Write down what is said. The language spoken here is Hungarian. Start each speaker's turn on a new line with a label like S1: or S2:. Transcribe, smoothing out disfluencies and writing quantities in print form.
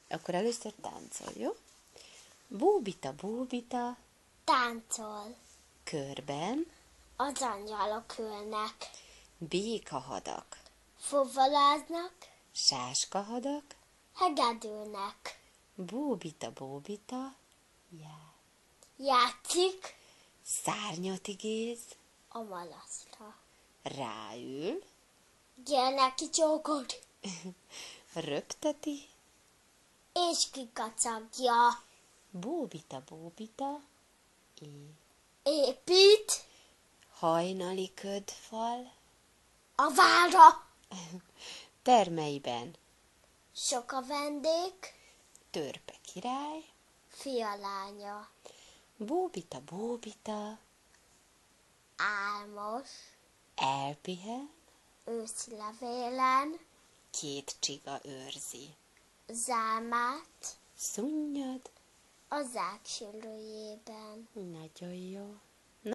S1: Akkor először táncol, jó? Bóbita, bóbita,
S2: Táncol.
S1: körben,
S2: Az angyalok ülnek.
S1: békahadak,
S2: Fuvoláznak,
S1: sáskahadak,
S2: hegedülnek.
S1: bóbita, bóbita, já.
S2: Játszik
S1: Szárnyat igéz,
S2: a malaszra.
S1: ráül,
S2: Gyere neki csókod,
S1: röpteti,
S2: és kikacagja.
S1: bóbita, bóbita, é.
S2: Épít
S1: Hajnali ködfal,
S2: a várra.
S1: termeiben,
S2: Sok a vendég,
S1: törpe király,
S2: fia lánya.
S1: bóbita, bóbita,
S2: Álmos,
S1: elpihen,
S2: őszi levélen,
S1: két csiga őrzi,
S2: zámát
S1: szunnyad,
S2: az ág sülőjében.